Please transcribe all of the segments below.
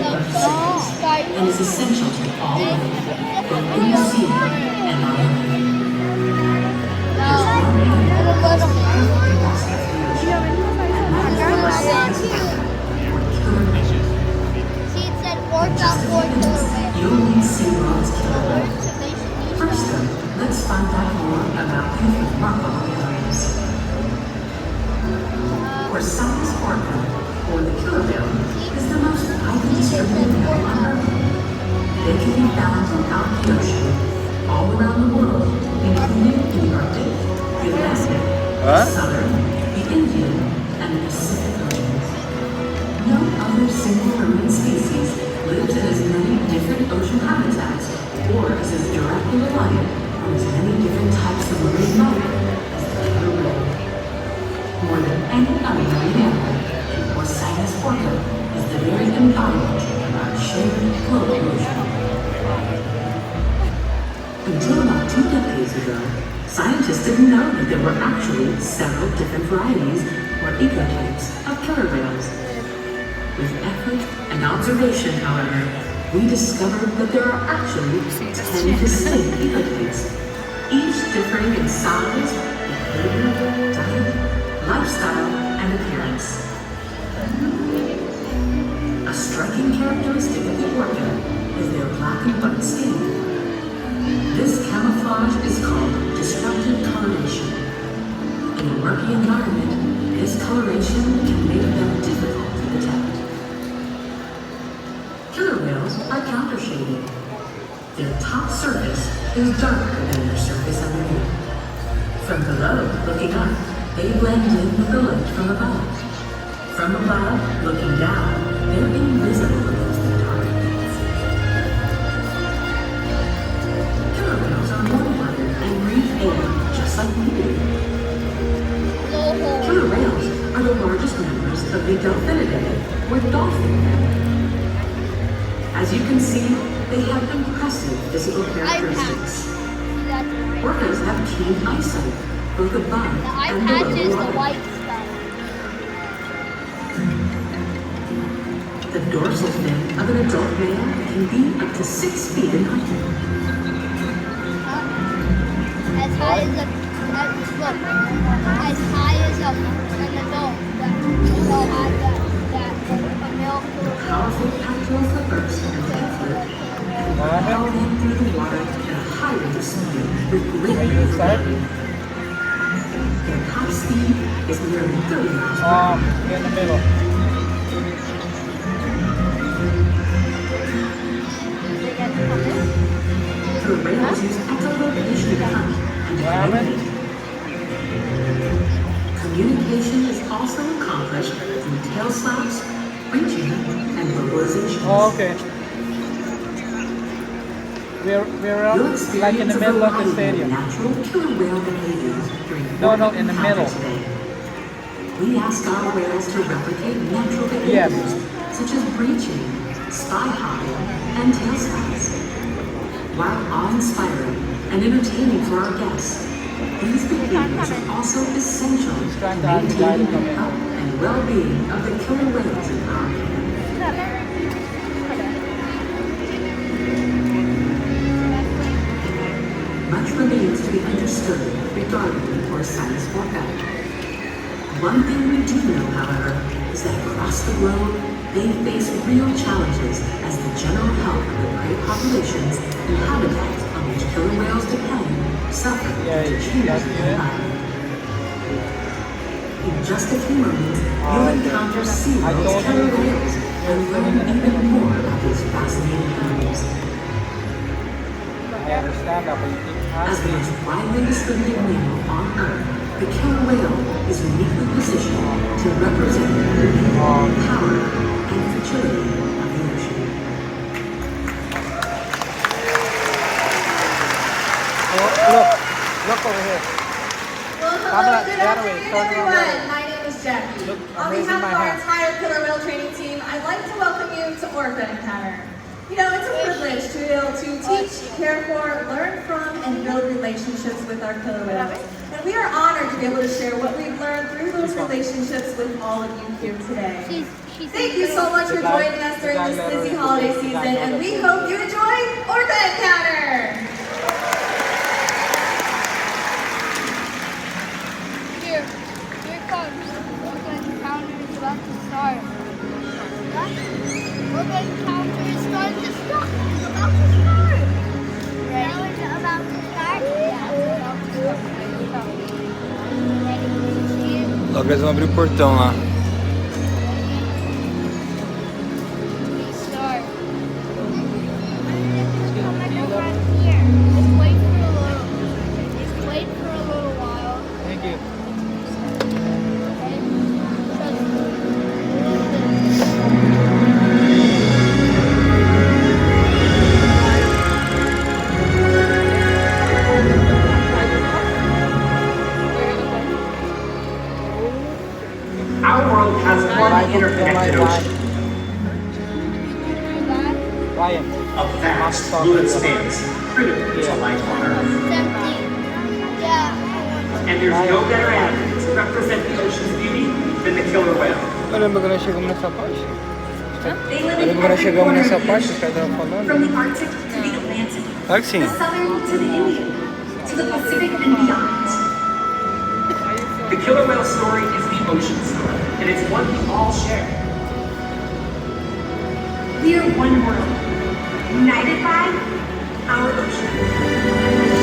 of circles and is essential to all life, both in the sea and on land. There's one animal that is the perfect ambassador for the ocean, and that is the Marcellus or killer whale. In just a few minutes, you'll meet SeaWorld's killer whale. First though, let's find out more about these remarkable animals. Marcellus orca, or the killer whale, is the most widely distributed mammal on Earth. They can be found throughout the ocean, all around the world, including in the Arctic, the Atlantic, the Southern, the Indian, and the Pacific Oceans. No other single marine species lives in as many different ocean habitats or is as directly reliant on as many different types of marine life as the killer whale. More than any other marine animal, Marcellus orca is the very embodiment of our shared global ocean. Until about 2 decades ago, scientists didn't know that there were actually several different varieties or ecotypes of killer whales. With effort and observation, however, we discovered that there are actually 10 distinct ecotypes, each differing in size, behavior, diet, lifestyle, and appearance. A striking characteristic of the orca is their black and white skin. This camouflage is called destructive coloration. In a murky environment, this coloration can make them difficult to detect. Killer whales are countershaded. Their top surface is darker than their surface underneath. From below, looking up, they blend in with the light from above. From above, looking down, they're invisible against the dark depths. Killer whales are warm-blooded and breathe air just like we do. Killer whales are the largest members of the Delphinidae, or dolphin family. As you can see, they have impressive physical characteristics. Orcas have keen eyesight, both above and below the water. The dorsal fin of an adult male can be up to 6 feet in height. As high as an adult. So high that a male. The powerful pectoral flippers and tail flip can propel them through the water at a high rate of speed with great maneuverability. Their top speed is nearly 30 miles per hour. In the middle. The whales use echolocation to hunt and to communicate. Communication is also accomplished through tail slaps, reaching, and vocalization. Oh, okay. We're like in the middle of the stadium. Natural killer whale behaviors during No, in the middle. Today. We ask our whales to replicate natural behaviors such as breaching, spy hopping, and tail slaps. While awe-inspiring and entertaining for our guests, these behaviors are also essential to maintaining the health and well-being of the killer whales in our care. Much remains to be understood regarding the Marcellus orca. One thing we do know, however, is that across the globe, they face real challenges as the general health of the prey populations and habitats on which killer whales depend suffer due to changes in the environment. In just a few moments, you'll encounter SeaWorld's killer whales and learn even more about these fascinating animals. I understand that, but you keep As the asking. most widely distributed mammal on Earth, the killer whale is uniquely positioned to represent the power and fragility of the ocean. Look over here. Well, hello, good afternoon, everyone. My name is Jackie. Look, I'm On raising behalf my of our hand. entire killer whale training team, I'd like to welcome you to Orca Encounter. You know, it's a privilege to be able to teach, care for, learn from, and build relationships with our killer whales. And we are honored to be able to share what we've learned through those relationships with all of you here today. Thank you so much for joining us during this busy holiday season, and we hope you enjoy Orca Encounter! Here it comes. Orca Encounter is about to start. Orca Encounter is starting to start. It's about to start. Ready? Now it's about to start? Yeah, it's about to start. Ready? Logo eles vão abrir o portão lá. Our world has one interconnected ocean, Ryan. a vast blue expanse critical to life on Earth. Yeah. And there's no better animal to represent the ocean's beauty than the killer whale. Eu lembro que nós chegamos nessa parte. They live Eu lembro in que nós every chegamos corner nessa of the parte que ocean, os caras estavam from falando. the Arctic to the Atlantic, Claro que sim. the Southern to the Indian, to the Pacific and beyond. The killer whale story is the ocean story, and it's one we all share. We are one world, united by our ocean.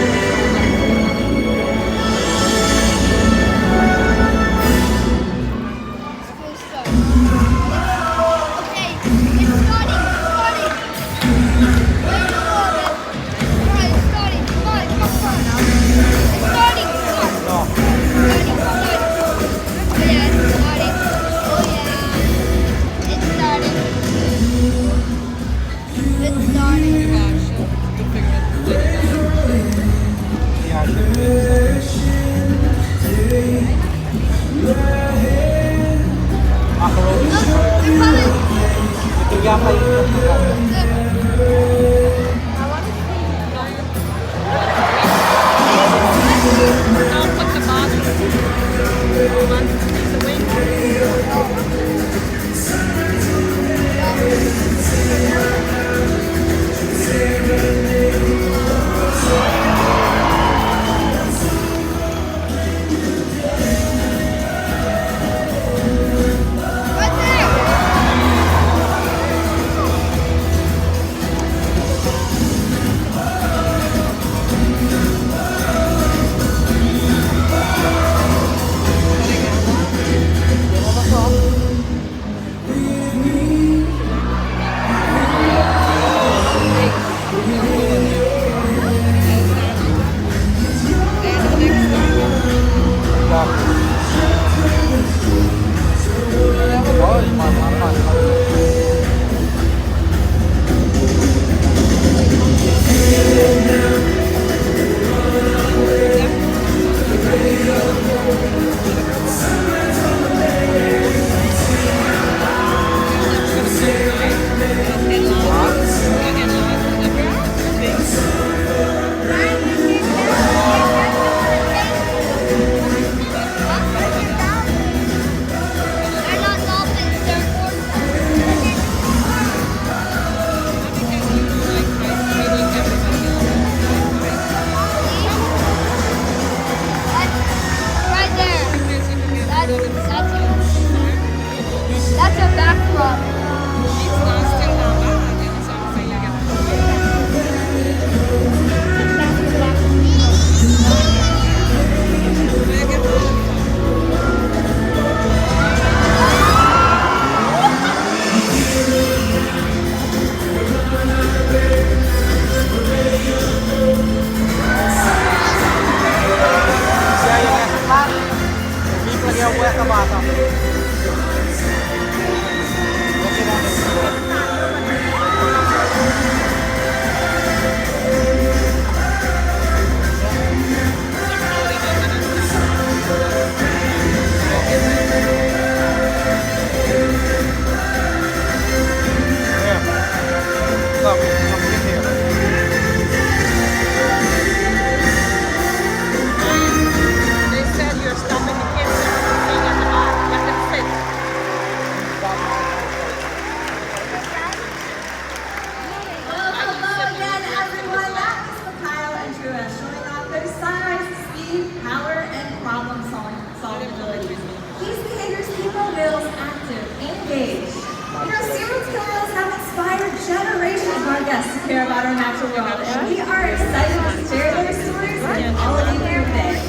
care about our natural world, and we are excited to share their stories with all of you here today.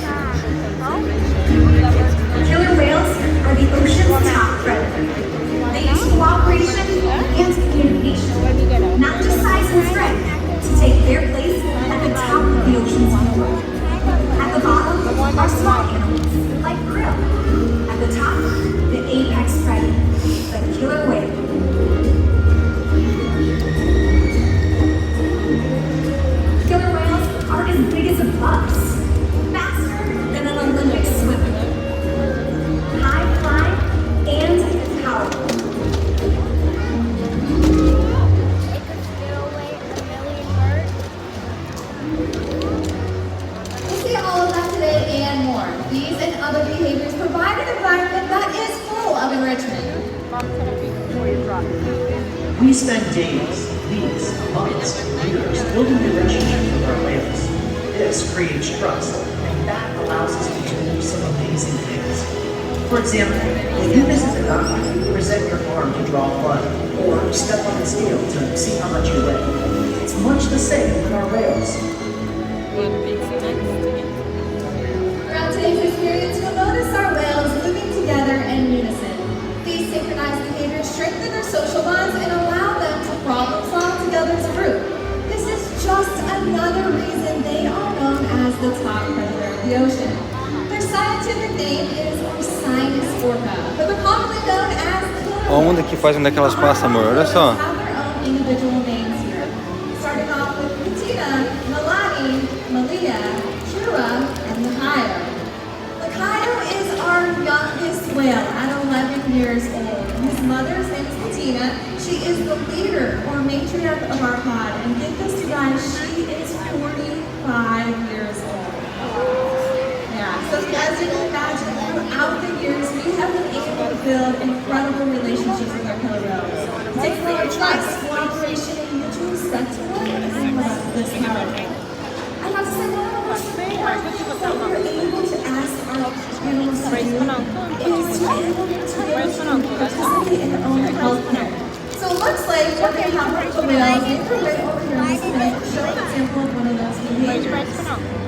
Killer whales are the ocean's top predator. They use cooperation and communication, not just size and strength, to take their place at the top of the ocean's floor. At the bottom are small animals, like krill. At the top, the apex predator, the killer whale. Killer whales are as big as a bus, faster than an Olympic swimmer, high flying and powerful. It could scare away a million birds. We'll see all of that today and more. These and other behaviors provide an environment that is full of enrichment. We spend days, weeks, months, years building relationships with our whales. This creates trust, and that allows us to do some amazing things. For example, when you visit the doctor, present your arm to draw blood, or step on the scale to see how much you weigh. It's much the same with our whales. Throughout today's experience, you'll notice our whales moving together in unison. These synchronized behaviors strengthen their social bonds and allow them to problem solve together as a group. This is just another reason they are known as the top predator of the ocean. Their scientific name is Orcines orca, but they're commonly known as killer whales. Onde que faz onde é que elas passam, amor? Olha só. Have their own individual names here. Starting off with Patina, Milani, Malia, Kira, and Lahayo. Lahayo is our youngest whale at 11 years old. His mother's name is Patina. She is the leader or matriarch of our pod, and get this, you guys, she is 45 years old. Yeah, so as you can imagine, throughout the years, we have been able to build incredible relationships with our killer whales. It takes a lot of trust, cooperation, and mutual respect to work as this powerful. I have to say, one of the most important things that we're able to ask our animals to do is to enable them to participate in their own health care. So it looks like we're going to have the whales make their way over here in this minute to show an example of one of those behaviors.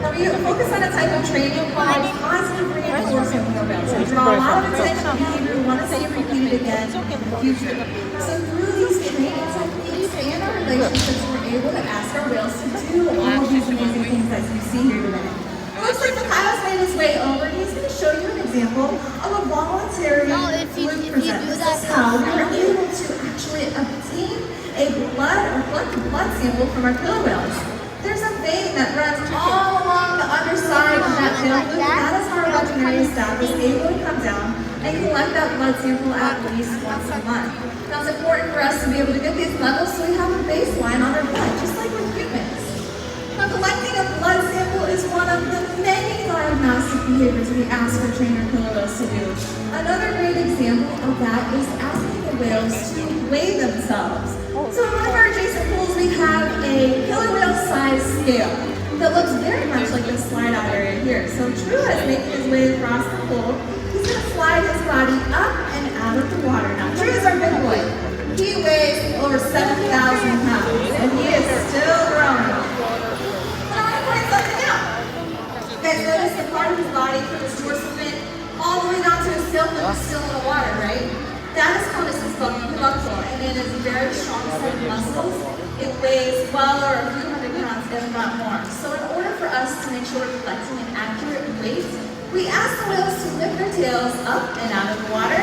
Now we focus on a type of training called positive reinforcement with our whales. We draw a lot of attention to behavior. We want to see it repeated again in the future. So through these training techniques and our relationships, we're able to ask our whales to do all of these amazing things that you see here today. It looks like the Kyle's made his way over. He's going to show you an example of a voluntary group present. This is how we were able to actually obtain a blood sample from our killer whales. There's a vein that runs all along the underside of that tail loop. That is how our veterinary staff is able to come down and collect that blood sample at least once a month. Now it's important for us to be able to get these levels so we have a baseline on our blood, just like with humans. Now, collecting a blood sample is one of the many diagnostic behaviors we ask our trainer killer whales to do. Another great example of that is asking the whales to weigh themselves. So in one of our adjacent pools, we have a killer whale size scale that looks very much like this slide out area here. So True is making his way across the pool. He's going to slide his body up and out of the water. Now, True is our big boy. He weighs over 7,000 pounds, and he is still growing. You guys notice the part of his body from his dorsal fin all the way down to his tail fin is still in the water, right? That is called his buccal, and it is a very strong set of muscles. It weighs well over a few hundred pounds, if not more. So in order for us to make sure we're collecting an accurate weight, we ask the whales to lift their tails up and out of the water.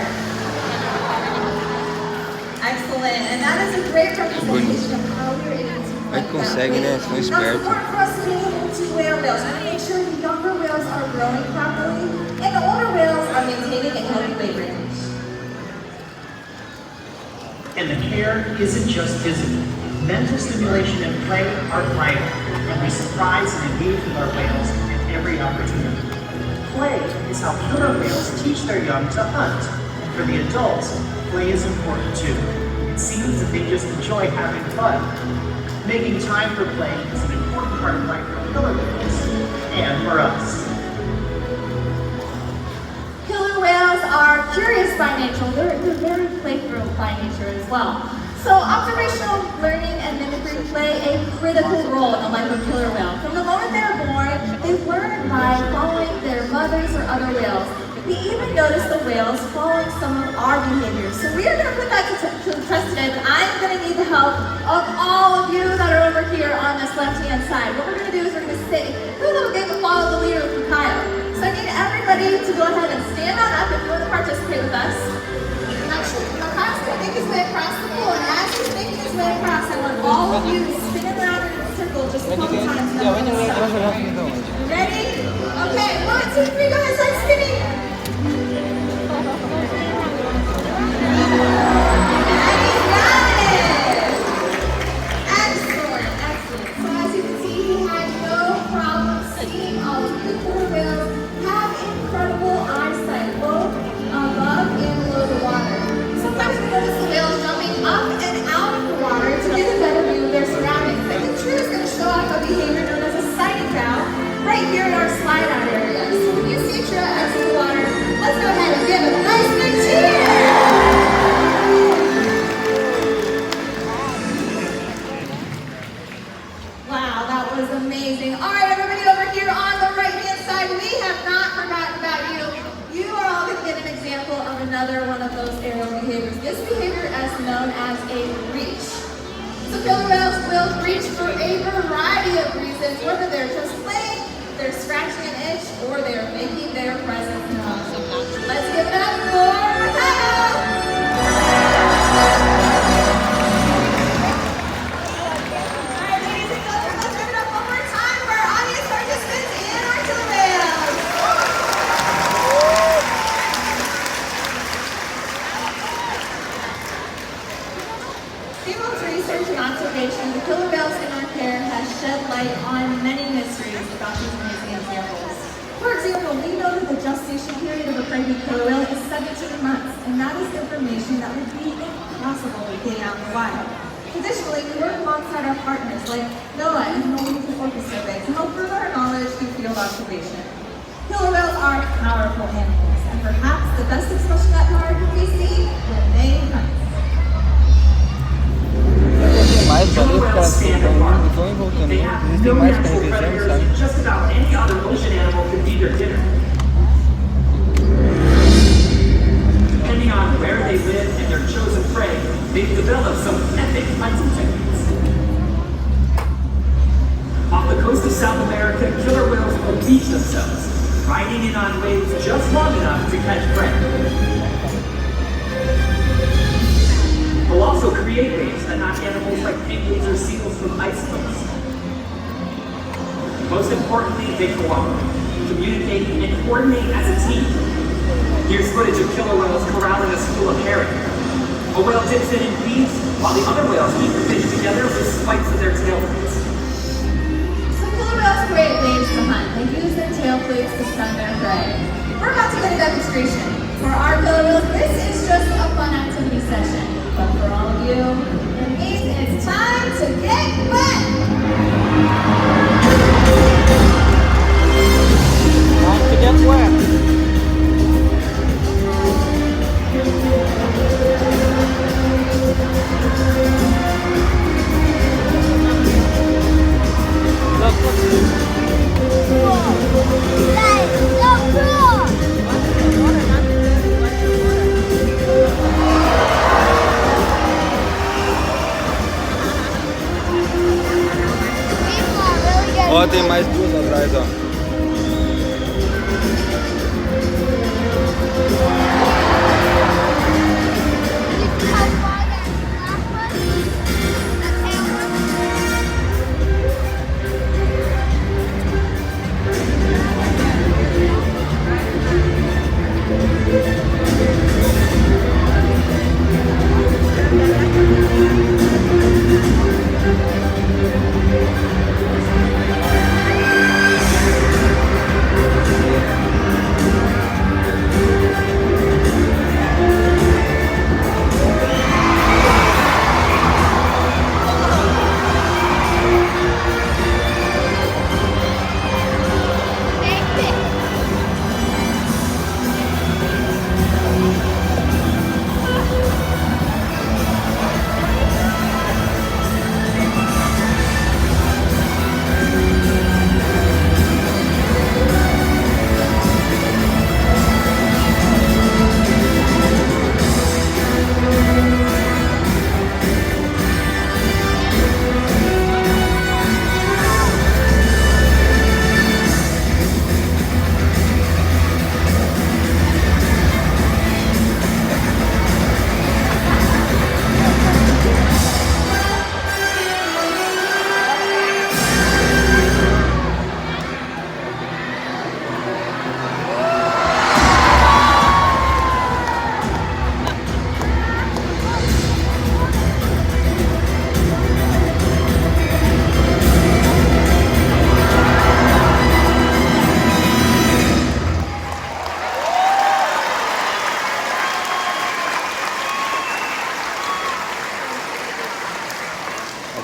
Excellent, and that is a great representation of how we are able to collect consegue, né? São Now it's espertos. important for us to be able to weigh our whales. We want to make sure the younger whales are growing properly and the older whales are maintaining a healthy weight range. And the care isn't just physical. Mental stimulation and play are vital, and we surprise and engage with our whales at every opportunity. Play is how killer whales teach their young to hunt, and for the adults, play is important too. It seems that they just enjoy having fun. Making time for play is an important part of life for killer whales, and for us. Killer whales are curious by nature. They're very playful by nature as well. So observational learning and mimicry play a critical role in the life of killer whale. From the moment they're born, they learn by following their mothers or other whales. We even notice the whales following some of our behaviors. So we are going to put that to the test today, but I'm going to need the help of all of you that are over here on this left-hand side. What we're going to do is we're going to do a little game of follow the leader with Kyle. So I need everybody to go ahead and stand on up if you want to participate with us. Now Kyle's going to make his way across the pool, and as he's making his way across, I want all of you to spin around in a circle just a couple times. Ready? Okay, 1, 2, 3, go ahead, start spinning. Another one of those aerial behaviors. This behavior is known as a reach. So killer whales will reach for a variety of reasons, whether they're just playing, they're scratching an itch, or they're making their presence known. Let's give it up for Kyle! Alright, ladies and gentlemen, let's give it up one more time for our audience participants and our killer whales. Shamu's research and observation of the killer whales in our care has shed light on many mysteries about these amazing examples. For example, we know that the gestation period of a pregnant killer whale is 17 months, and that is information that would be impossible to get out in the wild. Additionally, we work alongside our partners like NOAA and Norwegian Orca Survey to help further our knowledge through field observation. Killer whales are powerful animals, and perhaps the best expression of that power can be seen when they hunt. Killer whales stand apart. They have no natural predators, and just about any other ocean animal could be their dinner. Depending on where they live and their chosen prey, they've developed some epic hunting techniques. Off the coast of South America, killer whales will beach themselves, riding in on waves just long enough to catch prey. They'll also create waves that knock animals like penguins or seals from icebergs. Most importantly, they cooperate, communicate, and coordinate as a team. Here's footage of killer whales corralling a school of herring. A whale dips in and feeds, while the other whales eat the fish together with spikes of their tail plates. Some killer whales create waves to hunt. They use their tail plates to stun their prey. We're about to get a demonstration. For our killer whales, this is just a fun activity session. But for all of you, it means it's time to get wet! Time to get wet. Ó, tem mais duas atrás, ó.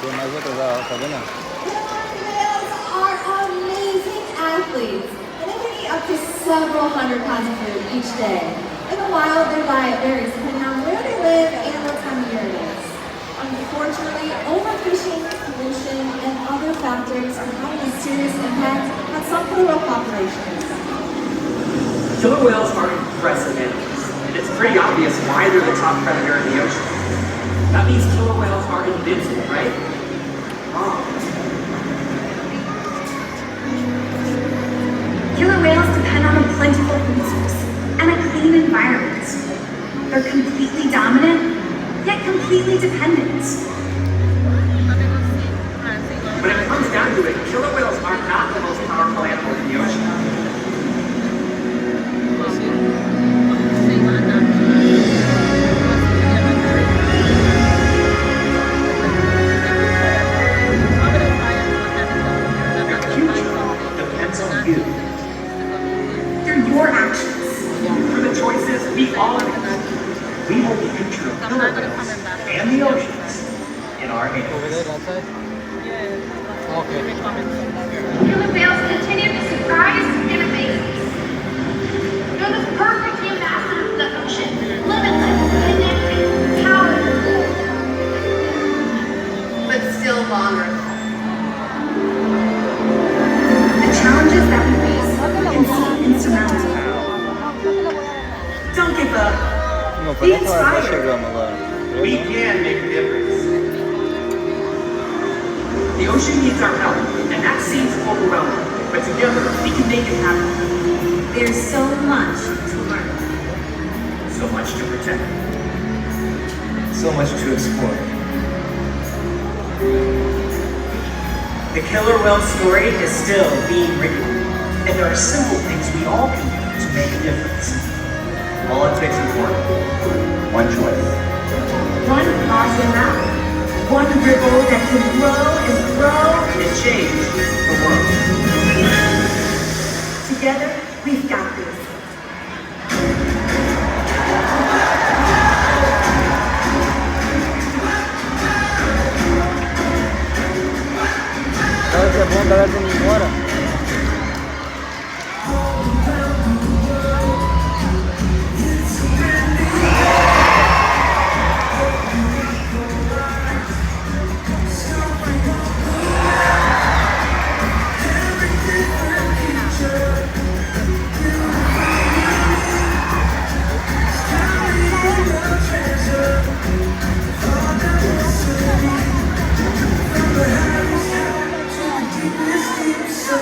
tem mais outras, tá vendo? Whales are amazing athletes, and they can eat up to several hundred pounds of food each day. In the wild, their diet varies depending on where they live and what time of year it is. Unfortunately, overfishing, pollution, and other factors are having a serious impact on some killer whale populations. Killer whales are impressive animals, and it's pretty obvious why they're the top predator in the ocean. That means killer whales are invincible, right? Wrong. Killer whales depend on a plentiful food source and a clean environment. They're completely dominant, yet completely dependent. When it comes down to it, killer whales are not the most powerful animal in the ocean. Your future depends on you. They're your actions. Through the choices we all make, we hold the future of killer whales and the oceans in our Over hands. there, that side? Okay. Killer whales continue to surprise and amaze us. They're the perfect ambassador of the ocean, limitless, connected, powerful, but still vulnerable. The challenges that we face can seem insurmountable. Don't give up. Não, Be parece que nós inspired. chegamos agora. We can make a difference. The ocean needs our help, and that seems overwhelming, but together we can make it happen. There's so much to learn. So much to protect. So much to explore. The killer whale story is still being written, and there are simple things we all can do to make a difference. All it takes is one choice. One positive act. One ripple that can grow and grow. And change the world. Together, we've got this. Olha que é bom, a galera tá indo embora. So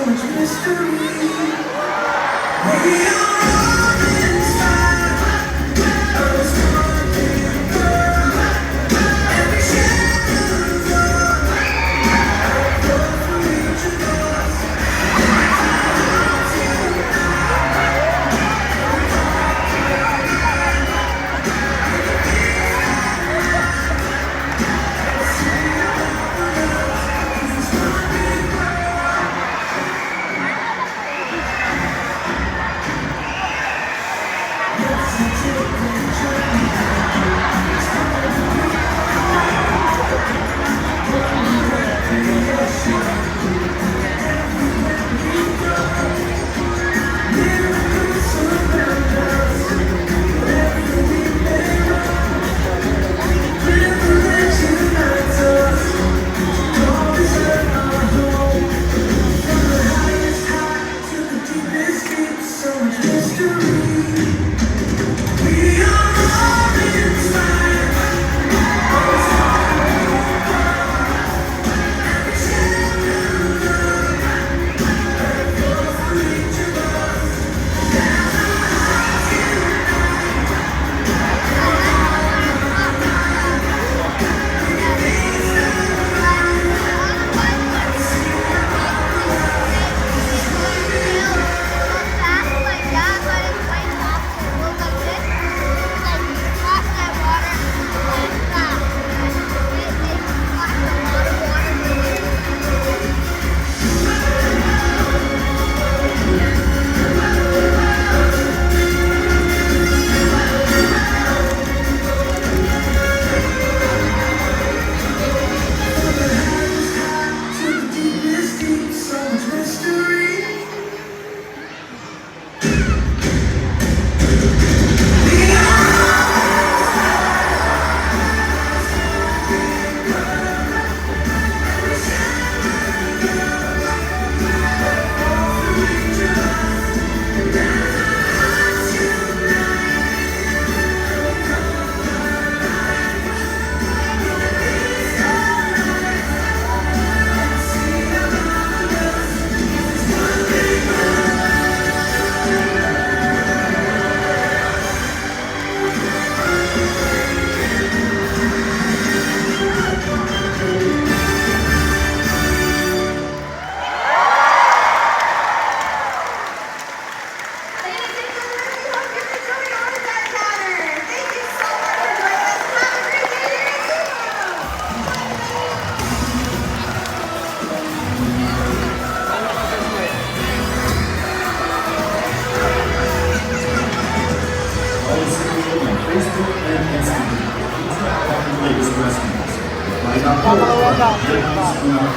our whole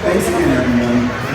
Thanks again, everyone.